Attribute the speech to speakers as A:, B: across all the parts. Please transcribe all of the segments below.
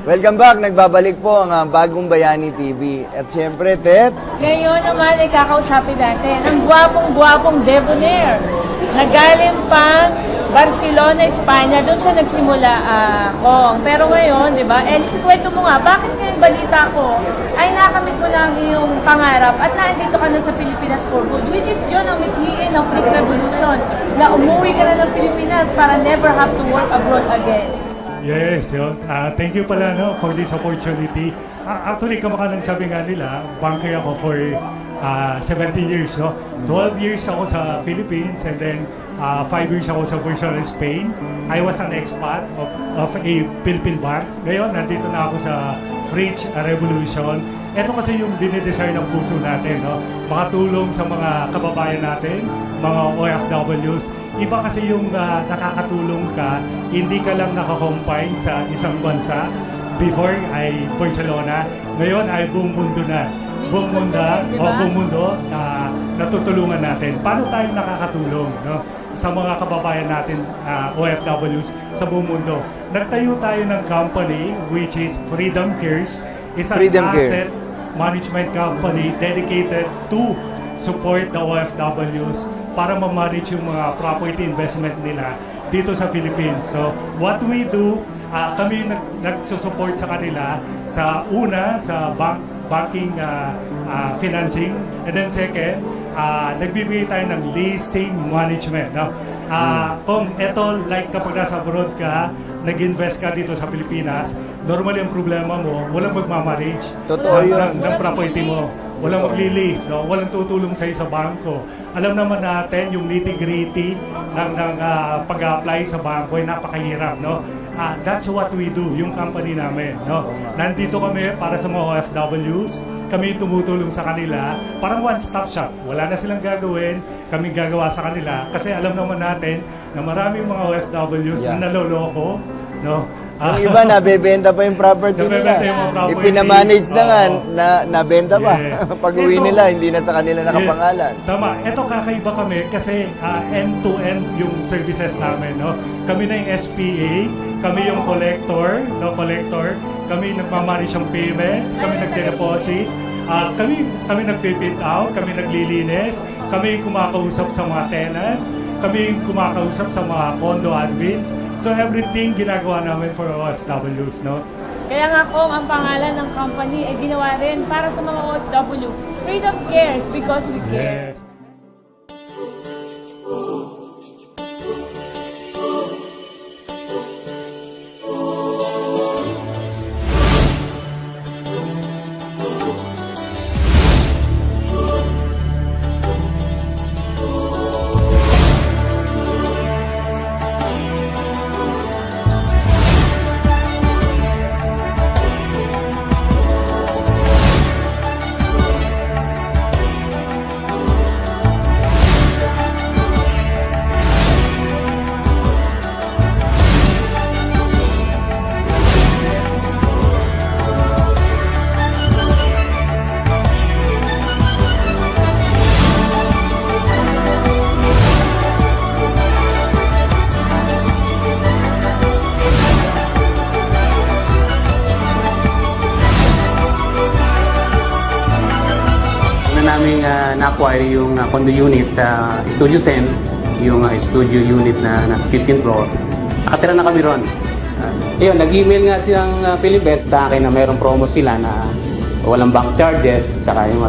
A: Welcome back. Nagbabalik po ang Bagong Bayani TV. At siyempre, Tet,
B: Ngayon naman ay kakausapin natin ang gwapong-gwapong debonair na galing pang Barcelona, Espanya. Doon siya nagsimula, Kong. Pero ngayon, di ba? Kwento mo nga, bakit ngayon balita ko ay nakamit mo na ang iyong pangarap at nandito ka na sa Pilipinas for good, which is yun ang mithiin ng Freak Revolution, na umuwi ka na ng Pilipinas para never have to work abroad again.
C: Yes, yun. Thank you pala for this opportunity. Actually, kamukha ng sabi nga nila, banker ako for 17 years. 12 years ako sa Philippines and then 5 years ako sa Barcelona, Spain. I was an expat of a Philippine bank. Ngayon, nandito na ako sa Freak Revolution. Ito kasi yung dinidesire ng puso natin, makatulong sa mga kababayan natin, mga OFWs. Iba kasi yung nakakatulong ka, hindi ka lang nakakompine sa isang bansa. Before ay Barcelona, ngayon ay buong mundo na. Buong mundo natutulungan natin. Paano tayo nakakatulong sa mga kababayan natin, OFWs, sa buong mundo? Nagtayo tayo ng company which is Freedom Cares. Isang asset management company dedicated to support the OFWs para ma-manage yung mga property investment nila dito sa Philippines. So, what we do, kami nagsusupport sa kanila sa banking financing, and then second, nagbibigay tayo ng leasing management. Kung eto, like kapag nasa abroad ka, nag-invest ka dito sa Pilipinas, normally ang problema mo, walang magmamanage ng property mo. Walang mag-release, walang tutulong sa'yo sa bangko. Alam naman natin yung nitty-gritty ng pag-apply sa bangko ay napakahirap. That's what we do, yung company namin. Nandito kami para sa mga OFWs. Kami tumutulong sa kanila. Parang one-stop shop. Wala na silang gagawin. Kami gagawa sa kanila. Kasi alam naman natin na maraming mga OFWs na naloloko.
A: yung iba, nabebenta pa yung property nila. Ipinamanage na nga, nabenta pa. Pag-uwi nila, hindi na sa kanila nakapangalan.
C: Yes, tama. Ito kakaiba kami kasi end-to-end yung services namin. Kami na yung SPA, kami yung collector, kami nagmamanage ng payments, kami nagde-deposit, kami nag-fit out, kami naglilinis, kami kumakausap sa mga tenants, kami kumakausap sa mga condo admins. So everything ginagawa namin for OFWs,
B: Kaya nga Kong, ang pangalan ng company ay ginawa rin para sa mga OFW. Freedom Cares because we care.
C: Yes.
D: Namin na-acquire yung condo unit sa Studio Sen, yung studio unit na nasa 15th floor. Nakatira na kami ron. Yun, nag-email nga silang Philibest sa akin na mayroong promo sila na walang bank charges, tsaka yung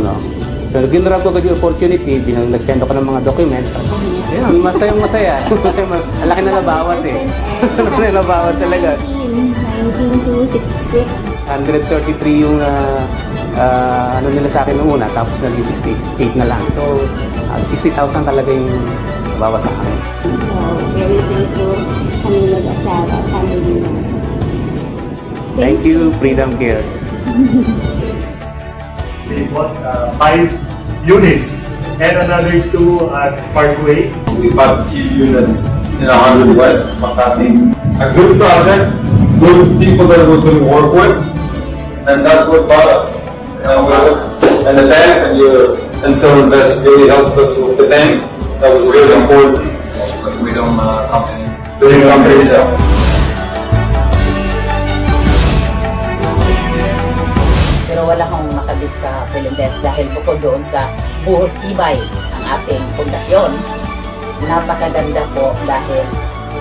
D: So, ginrab ko agad yung opportunity, nag-send ako ng mga documents. Ayun, masaya. Ang laki na nabawas Ang laki na nabawas talaga.
E: 19,266.
D: 133 yung nila sa akin nung una, tapos naging 68 na lang. So, 60,000 talaga yung nabawas sa akin.
E: So, very thankful kami mag-asawa, family na.
D: Thank you, Freedom Cares.
C: We bought 5 units and another 2 at Parkway.
F: We bought 2 units in 100 West, Makati. A good project, good people that we're going to work with, and that's what bought us. And the bank and your Intel Invest really helped us with the bank. That was really important. Freedom Company. Freedom Company, yeah.
G: wala akong makabit sa Philinvest dahil bukod doon sa buhos tibay ang ating pundasyon. Napakaganda po dahil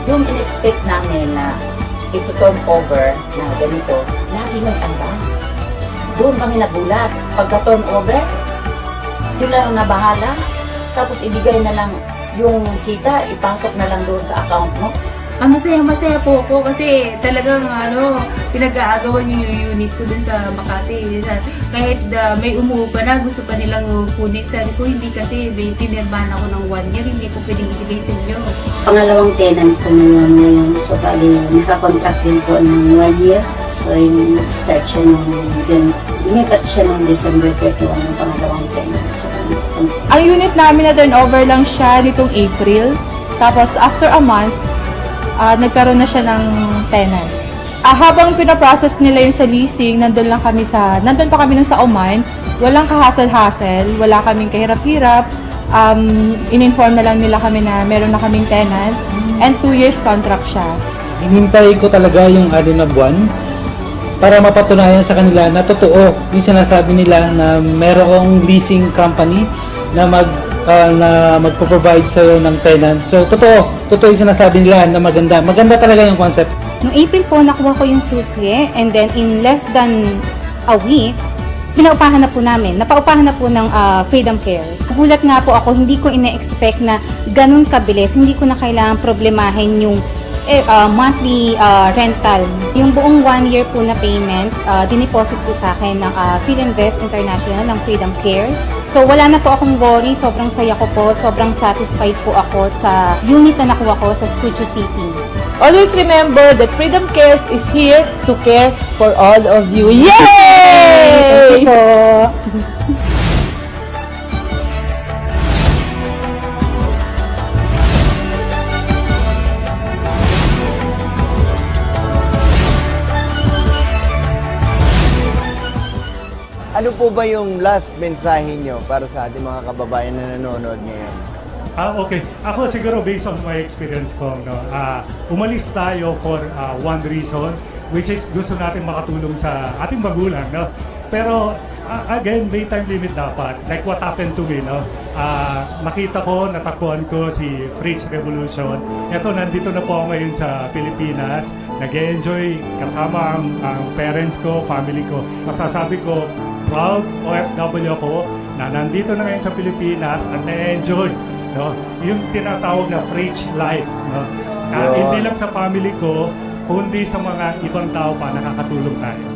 G: yung in-expect namin na ito turn over na ganito, lagi may advance. Doon kami nagulat. Pagka-turn over, sila na bahala. Tapos ibigay na lang yung kita, ipasok na lang doon sa account mo.
H: Masaya po ako kasi talagang pinag-aagawan yung unit ko dun sa Makati. Kahit may umuupa na, gusto pa nilang kunin. Sabi ko, hindi kasi may pinirmahan ako ng 1 year, hindi ko pwedeng ibigay sa inyo.
E: Pangalawang tenant ko ngayon. So, bali, nakakontract din po ng 1 year. So, yung nag-start siya lumipat siya ng December 31 ng pangalawang tenant. So,
I: ang unit namin na turnover lang siya nitong April. Tapos, after a month, nagkaroon na siya ng tenant. Habang pinaprocess nila yung sa leasing, nandun pa kami nun sa Oman, walang kahasel-hasel, wala kaming kahirap-hirap. In-inform na lang nila kami na meron na kaming tenant, and 2 years contract siya.
J: Hinintay ko talaga yung 6 na buwan para mapatunayan sa kanila na totoo yung sinasabi nila na merong leasing company na magpo-provide sa'yo ng tenant. So, totoo yung sinasabi nila na maganda. Maganda talaga yung concept.
H: Noong April po, nakuha ko yung susi and then in less than a week, pinaupahan na po namin. Napaupahan na po ng Freedom Cares. Gulat nga po ako, hindi ko ina-expect na ganun kabilis. Hindi ko na kailangan problemahin yung monthly rental. Yung buong 1 year po na payment, dineposit po sa akin ng Philinvest International ng Freedom Cares. So wala na po akong worry, sobrang saya ko po, sobrang satisfied po ako sa unit na nakuha ko sa Studio City.
B: Always remember that Freedom Cares is here to care for all of you. Yay!
H: Thank you po.
A: Ano po ba yung last mensahe nyo para sa ating mga kababayan na nanonood ngayon?
C: Okay. Ako siguro based on my experience ko, umalis tayo for one reason, which is gusto natin makatulong sa ating magulang, no? Pero again, may time limit dapat. Like what happened to me, no? Nakita ko, natakbuhan ko si Fridge Revolution. Ito, nandito na po ako ngayon sa Pilipinas. Nag-enjoy kasama ang parents ko, family ko. Masasabi ko, proud OFW ako na nandito na ngayon sa Pilipinas at na-enjoy, no? Yung tinatawag na Fridge life, no? Hindi lang sa family ko, kundi sa mga ibang tao pa nakakatulong tayo.